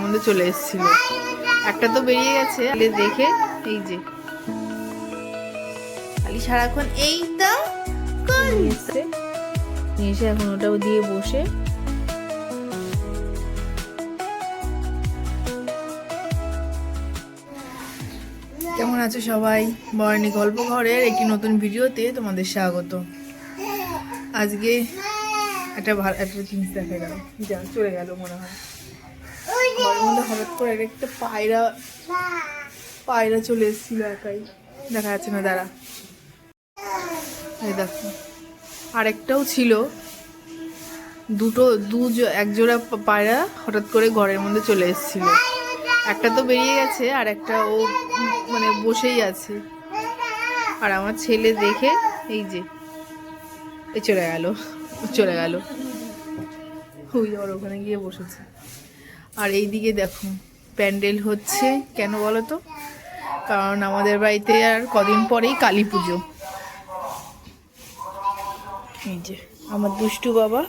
মধ্যে চলে এসেছিল। একটা তো বেরিয়ে গেছে দেখে, এই যে খালি সারাক্ষণ এইটা নিয়ে এসে এখন ওটাও দিয়ে বসে। কেমন আছো সবাই? বর্ণী গল্প ঘরের একটি নতুন ভিডিওতে তোমাদের স্বাগত। আজকে একটা জিনিস দেখে গেল, যা চলে গেল মনে হয় ঘরের মধ্যে। হঠাৎ করে একটা পায়রা চলে এসেছিল একাই, দেখা যাচ্ছে না, দাঁড়া, এই দেখো। আরেকটাও ছিল, এক জোড়া পায়রা হঠাৎ করে ঘরের মধ্যে চলে এসেছিল। একটা তো বেরিয়ে গেছে, আর একটা ও মানে বসেই আছে। আর আমার ছেলে দেখে এই যে চলে গেল ওই আর ওখানে গিয়ে বসেছে। আর এইদিকে দেখো প্যান্ডেল হচ্ছে, কেন বলো তো? কারণ আমাদের বাড়িতে আর কদিন পরেই কালী পুজো। এই যে আমার দুষ্টু বাবা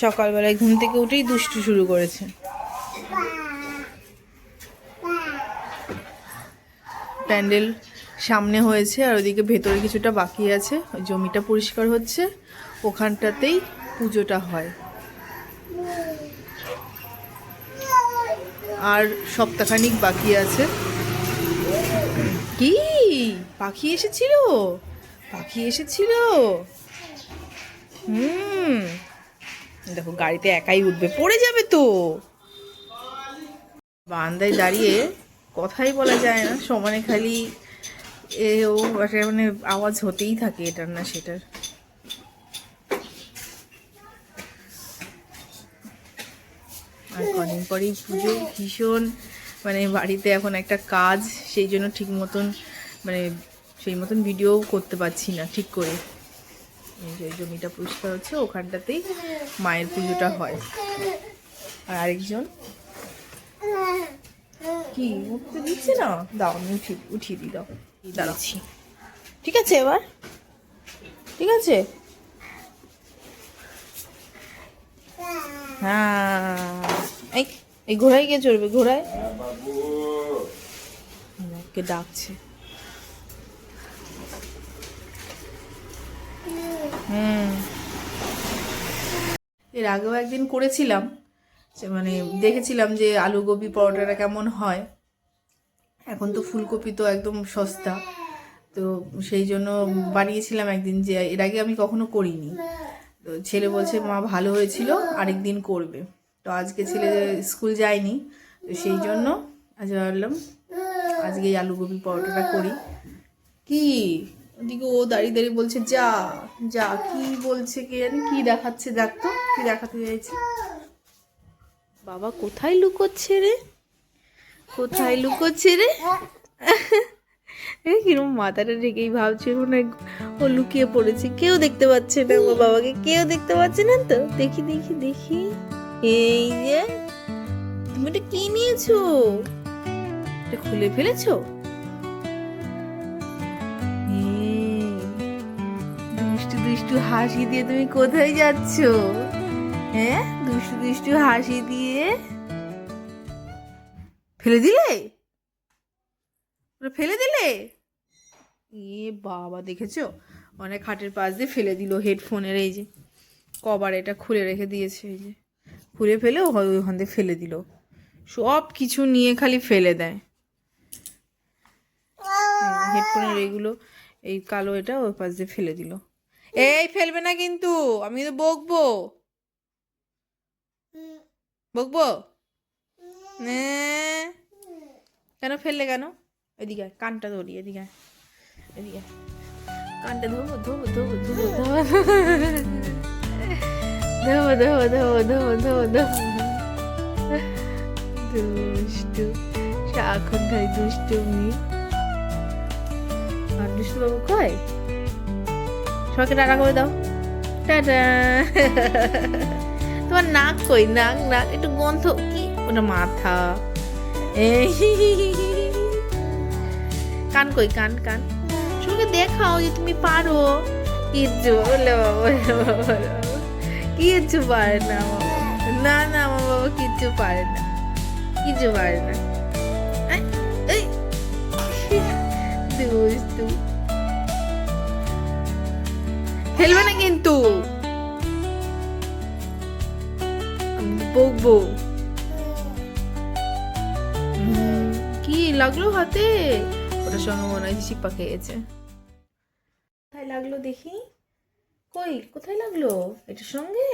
সকালবেলায় ঘুম থেকে উঠেই দুষ্টু শুরু করেছে। প্যান্ডেল সামনে হয়েছে, আর ওইদিকে ভেতরে কিছুটা বাকি আছে। ওই জমিটা পরিষ্কার হচ্ছে, ওখানটাতেই পুজোটা হয়। আর সপ্তাহখানিক বাকি আছে। কি পাখি এসেছিল? দেখো গাড়িতে একাই উঠবে, পড়ে যাবে তো। বারান্দায় দাঁড়িয়ে কথাই বলা যায় না, সমানে খালি মানে আওয়াজ হতেই থাকে এটার না সেটার। আর কদিন পরেই পুজো, ভীষণ মানে বাড়িতে এখন একটা কাজ, সেই জন্য ঠিক মতন মানে সেই মতন ভিডিও করতে পারছি না ঠিক করে। এই জমিটা পরিষ্কার হচ্ছে, ওখানটাতেই মায়ের পুজোটা হয়। আর আরেকজন কি উঠতে দিচ্ছে না, দাও আমি উঠিয়ে দিই, দাও, দাঁড়াচ্ছি। ঠিক আছে, এবার ঠিক আছে। হ্যাঁ, এই ঘোড়ায় গিয়ে চড়বে, ঘোড়ায় কে ডাকছে। এর আগেও একদিন করেছিলাম, মানে দেখেছিলাম যে আলু গোবি পরোটাটা কেমন হয়। এখন তো ফুলকপি তো একদম সস্তা, তো সেই জন্য বানিয়েছিলাম একদিন, যে এর আগে আমি কখনো করিনি। তো ছেলে বলছে মা ভালো হয়েছিল, আরেকদিন করবে। তো আজকে ছেলে স্কুল যায়নি, তো সেই জন্য আজ ভাবলাম আজকে এই আলু গোবি পরোটাটা করি। কি ওদিকে ও দাঁড়িয়ে দাঁড়িয়ে বলছে যা যা, কি বলছে কে জানি, কি দেখাচ্ছে, দেখতো কি দেখাতে চাইছে। বাবা কোথায় লুকোচ্ছে রে, কিরকম মাথাটা ঢেকেই ভাবছে মনে হয় ও লুকিয়ে পড়েছে, কেউ দেখতে পাচ্ছে না। ও বাবাকে কেউ দেখতে পাচ্ছে না তো। দেখি, এই যে তুমি এটা কি নিয়েছো, এটা খুলে ফেলেছো? দুষ্টু হাসি দিয়ে তুমি কোথায় যাচ্ছ? হ্যাঁ, দুষ্টু হাসি দিয়ে ফেলে দিলে। এ বাবা, দেখেছো অনেক খাটের পাশ দিয়ে ফেলে দিল হেডফোনের এই যে কভার, এটা খুলে রেখে দিয়েছে, এই যে খুলে ফেলে ওখান থেকে ফেলে দিল। সব কিছু নিয়ে খালি ফেলে দেয়। হেডফোনের এইগুলো, এই কালো এটা ওই পাশ দিয়ে ফেলে দিল। এই ফেলবে না কিন্তু, আমি তো বকবো। কেন ফেললে কেন? এদিকে কানটা ধরি, এদিকে কানটা ধোবো দুষ্টু সারাক্ষণ খাই দুষ্টুমি। আর দুষ্টু বাবু কয় সবাইকে টাটা করে দাও, টাটা। তোমার নাক কই, নাক একটু গন্ধ, কি ওটা মাথা। কান কই, কান সবাইকে দেখাও যে তুমি পারো। কিচ্ছু পারে না, না আমার বাবা কিচ্ছু পারে না, কিছু পারে না। এই দুষ্টু, খেলবে না কিন্তু, বকবো। কি লাগলো হাতে? ওটার সঙ্গে মনে হয় চিপা খেয়েছে। কোথায় লাগলো দেখি, কই কোথায় লাগলো? এটার সঙ্গে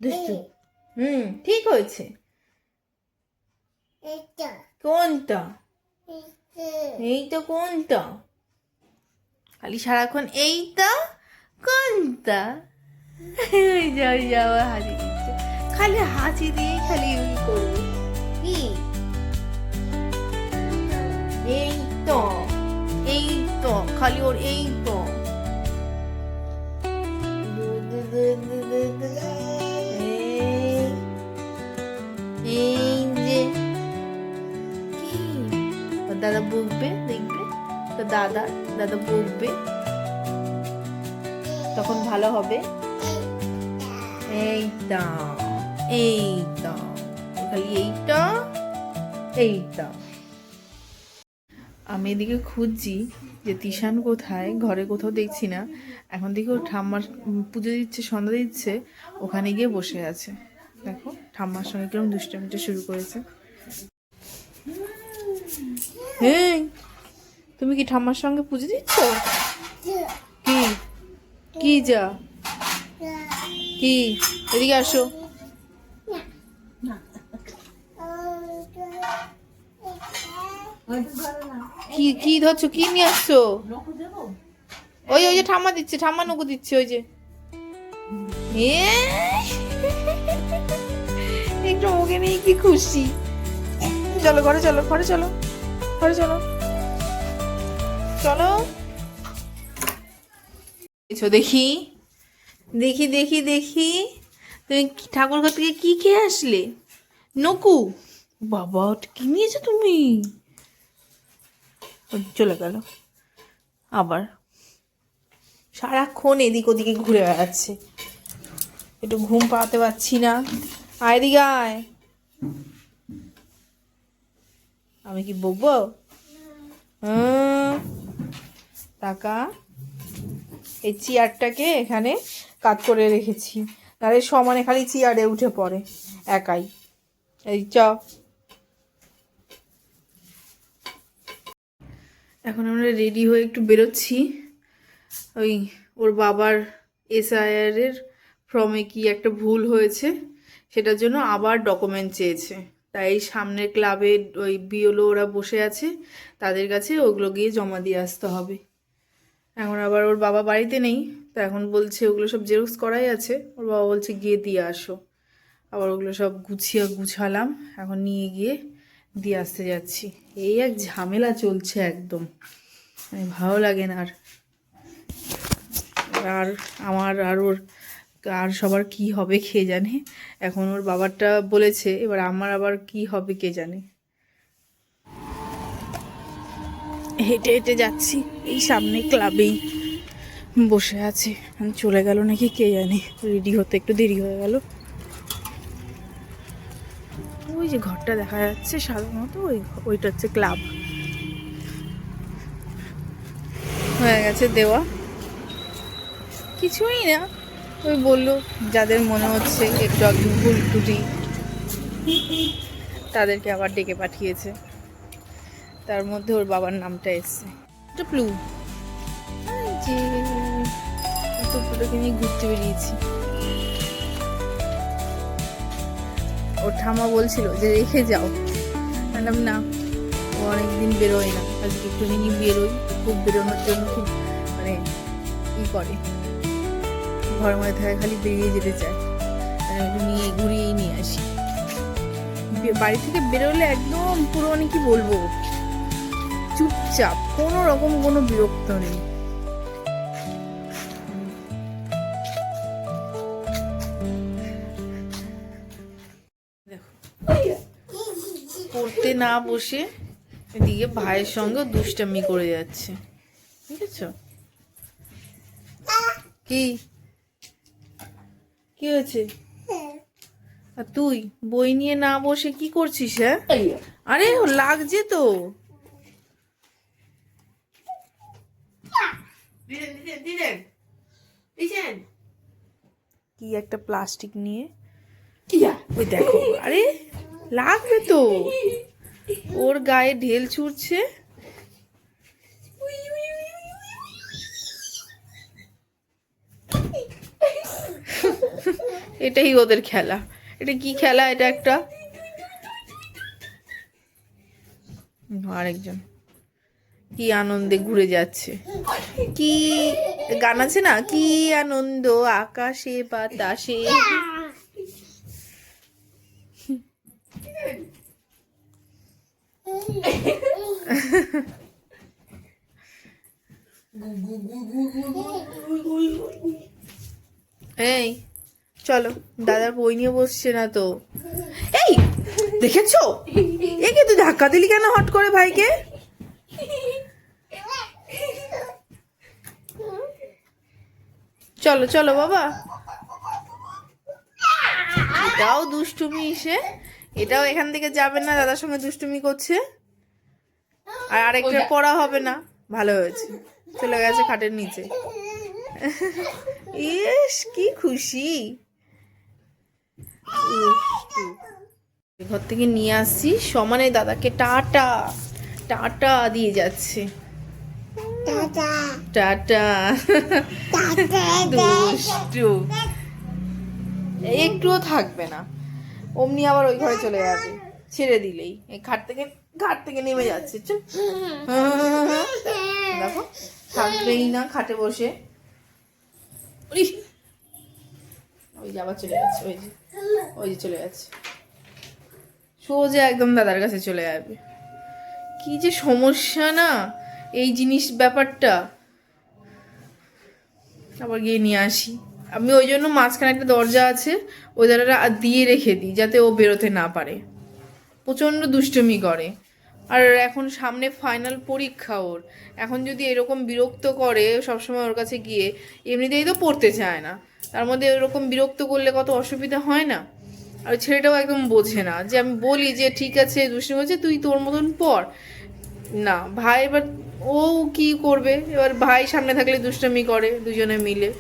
দুষ্টু। ঠিক হয়েছে। কোনটা? এইটা কোনটা? খালি সারাক্ষণ এইটা কোনটা? ওই যাওয়া হাসি দিচ্ছে, খালি হাসি দিয়ে খালি করবো। কি এই তো, এই তো খালি ওর এই তো। এই যে কি দাদা বকবে, দেখবে তো দাদা বকবে, তখন ভালো হবে। এইটা এইটা খালি এইটা এইটা। আমি এদিকে খুঁজছি যে তিশান কোথায়, ঘরে কোথাও দেখছি না। এখন দেখি ও ঠাম্মার পুজো দিচ্ছে, সন্ধ্যা দিচ্ছে, ওখানে গিয়ে বসে আছে। দেখো ঠাম্মার সঙ্গে কিরকম দুষ্টামিটা শুরু করেছে। হ্যাঁ, তুমি কি ঠাম্মার সঙ্গে পুজো দিচ্ছ? কি কি যা কি, এদিকে আসো। কি কি ধরছো, কি নিয়ে আসছো? ওই ওই যে ঠাম্মা দিচ্ছে, ঠাম্মা নকু দিচ্ছে, ওই যে একটু ওকে নিয়ে কি খুশি। চলো ঘরে চলো, ঘরে চলো, ঘরে চলো, চলো। দেখি দেখি দেখি দেখি, তুমি ঠাকুর ঘর থেকে কি খেয়ে আসলে? নকু বাবা, কি নিয়েছো তুমি? চলে গেল আবার, সারাক্ষণ এদিক ওদিকে ঘুরে বেড়াচ্ছে, একটু ঘুম পাড়াতে পারছি না। আয় দিকে আয়, আমি কি বকবো? টাকা এই চেয়ারটাকে এখানে কাত করে রেখেছি, তাহলে সমানে খালি চেয়ারে উঠে পড়ে একাই। এই চ, এখন আমরা রেডি হয়ে একটু বেরোচ্ছি। ওই ওর বাবার SIR এর ফর্মে কি একটা ভুল হয়েছে, সেটার জন্য আবার ডকুমেন্ট চেয়েছে। তাই সামনের ক্লাবে ওই BLO ওরা বসে আছে, তাদের কাছে ওগুলো গিয়ে জমা দিয়ে আসতে হবে। এখন আবার ওর বাবা বাড়িতে নেই, তো এখন বলছে ওগুলো সব জেরক্স করাই আছে, ওর বাবা বলছে গিয়ে দিয়ে আসো। আবার ওগুলো সব গুছালাম, এখন নিয়ে গিয়ে দিয়ে আসতে যাচ্ছি। এই এক ঝামেলা চলছে একদম, মানে ভালো লাগে না। আর আমার আর ওর আর সবার কি হবে কে জানে। এখন ওর বাবারটা বলেছে, এবার আমার আবার কি হবে কে জানে। হেঁটে হেঁটে যাচ্ছি, এই সামনে ক্লাবেই বসে আছে। চলে গেল নাকি কে জানে, রেডি হতে একটু দেরি হয়ে গেল। ওই যে ঘরটা দেখা যাচ্ছে সাধারণত, ওইটা হচ্ছে ক্লাব। হয়ে গেছে দেওয়া, কিছুই না। ওই বললো যাদের মনে হচ্ছে একটু একটু ভুল টুটি, তাদেরকে আবার ডেকে পাঠিয়েছে। তার মধ্যে ওর বাবার নামটা এসছে, এটা প্লু। যে টুকটুটাকে নিয়ে ঘুরতে বেরিয়েছি। ওর ঠাম্মা বলছিল যে রেখে যাও, বললাম না, ও অনেকদিন বেরোয় না, আজকে একটু নিয়ে বেরোই। খুব বেরোনোর জন্য খুব মানে ই করে, ঘরের মধ্যে থাকে, খালি বেরিয়ে যেতে চায়, একটু নিয়ে ঘুরিয়েই নিয়ে আসি। বাড়ি থেকে বেরোলে একদম পুরো মানে কি বলবো, চুপচাপ, কোনো রকম কোনো বিরক্ত নেই। পড়তে না বসে এদিকে ভাইয়ের সঙ্গে দুষ্টামি করে যাচ্ছে, ঠিক আছে? কি কি হয়েছে? আর তুই বই নিয়ে না বসে কি করছিস? হ্যাঁ, আরে লাগছে তো। কি একটা প্লাস্টিক নিয়ে ওই দেখো, আরে লাগবে তো, ওর গায়ে ঢেল ছুটছে। এটাই ওদের খেলা। এটা কি খেলা? এটা একটা আরেকজন কি আনন্দে ঘুরে যাচ্ছে। কি গান আছে না, কি আনন্দ আকাশে বাতাসে। এই চলো, দাদার বই নিয়ে বসছে না তো। এই দেখেছো, একে তুই ধাক্কা দিলি কেন হট করে ভাইকে? চলো চলো বাবা। এটাও দুষ্টুমি এসে, এটাও এখান থেকে যাবে না, দাদার সঙ্গে দুষ্টুমি করছে। আর আরেকটা পড়া হবে না। ভালো হয়েছে, চলে গেছে খাটের নিচে। ইস কি খুশি। ঘর থেকে নিয়ে আসছি, সমানে দাদাকে টাটা টাটা দিয়ে যাচ্ছে। টাটা দুষ্টু, একটুও থাকবে না, অমনি আবার ওই ঘরে চলে যাবে ছেড়ে দিলেই। এই ঘাট থেকে নেমে যাচ্ছে। চল, দেখো থাকবেই না খাটে বসে। ওই যে আবার চলে যাচ্ছে, ওই যে চলে যাচ্ছে, সোজা একদম দাদার কাছে চলে যাবে। কি যে সমস্যা না এই জিনিস ব্যাপারটা। আবার গিয়ে নিয়ে আসি আমি, ওই জন্য মাঝখানে একটা দরজা আছে, ওই দরজাটা দিয়ে রেখে দিই যাতে ও বেরোতে না পারে। প্রচণ্ড দুষ্টুমি করে। আর এখন সামনে ফাইনাল পরীক্ষা ওর, এখন যদি এরকম বিরক্ত করে সবসময় ওর কাছে গিয়ে, এমনিতেই তো পড়তে চায় না, তার মধ্যে এরকম বিরক্ত করলে কত অসুবিধা হয় না। আর ছেলেটাও একদম বোঝে না, যে আমি বলি যে ঠিক আছে দুষ্টুমি হচ্ছে, তুই তোর মতন পড় না। ভাই এবার ও কি করবে, এবার ভাই সামনে থাকলে দুষ্টুমি করে দুজনে মিলে।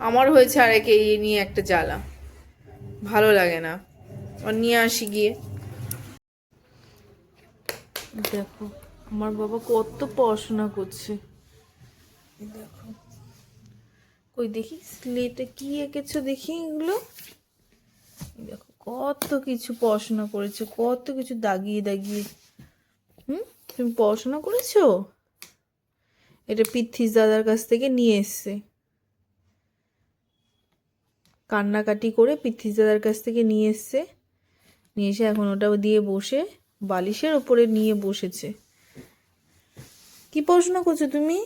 আমার হয়েছে আরেকে এই নিয়ে একটা জ্বালা, ভালো লাগে না। আর নিয়ে আসি গিয়ে। দেখো আমার বাবা কত পড়াশোনা করছে, দেখো। কই দেখি স্লেটে কি এঁকেছো দেখি, এগুলো দেখো কত কিছু পড়াশোনা করেছে, কত কিছু দাগিয়ে দাগিয়ে। তুমি পড়াশোনা করেছো? এটা পিথিস দাদার কাছ থেকে নিয়ে এসছে, কান্নাকাটি করে পিথিস দাদার কাছ থেকে নিয়ে এসছে। নিয়ে এসে এখন ওটা দিয়ে বসে বালিশের ওপরে নিয়ে বসেছে। কি পড়াশোনা করছো তুমি?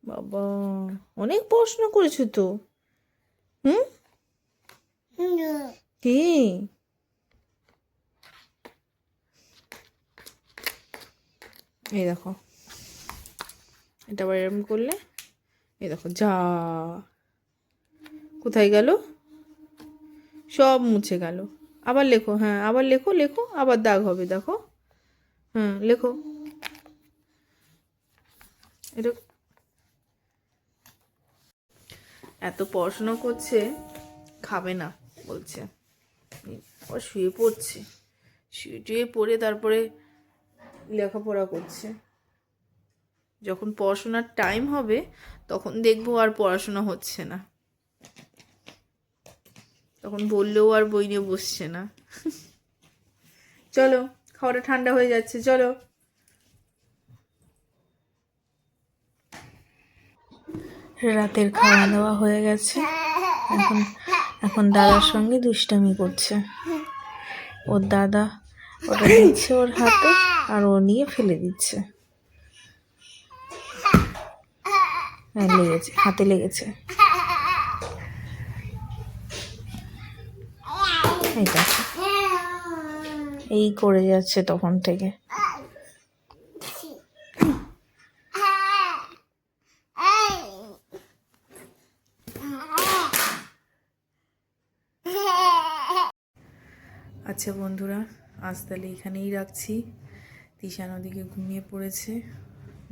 বাবা অনেক পড়াশোনা করেছো তো। কি এই দেখো, এটা আবার এরকম করলে এই দেখো যা কোথায় গেল, সব মুছে গেল। আবার লেখো, হ্যাঁ আবার লেখো, লেখো আবার দাগ হবে, দেখো। হ্যাঁ লেখো। এটা এত পড়াশোনা করছে, খাবে না বলছে, ও শুয়ে পড়ছে, শুয়ে পড়ে তারপরে লেখাপড়া করছে। যখন পড়াশোনার টাইম হবে তখন দেখবো আর পড়াশোনা হচ্ছে না, তখন বললেও আর বই নিয়ে বসছে না। চলো খাওয়াটা ঠান্ডা হয়ে যাচ্ছে, চলো। রাতের খাওয়া দাওয়া হয়ে গেছে, এখন এখন দাদার সঙ্গে দুষ্টামি করছে। ওর দাদা ওটা দিচ্ছে ওর হাতে, আর ও নিয়ে ফেলে দিচ্ছে। হ্যাঁ লেগেছে, হাতে লেগেছে। এই দেখো এই করে যাচ্ছে তখন থেকে। আচ্ছা বন্ধুরা, আজ তাহলে এখানেই রাখছি। তিশান ওদিকে ঘুমিয়ে পড়েছে,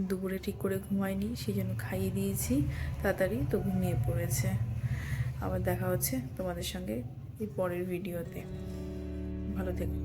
দুপুরে ঠিক করে ঘুমায়নি, সেই জন্য খাইয়ে দিয়েছি তাড়াতাড়ি, তো ঘুমিয়ে পড়েছে। আবার দেখা হচ্ছে তোমাদের সঙ্গে এই পরের ভিডিওতে। ভালো থেকো।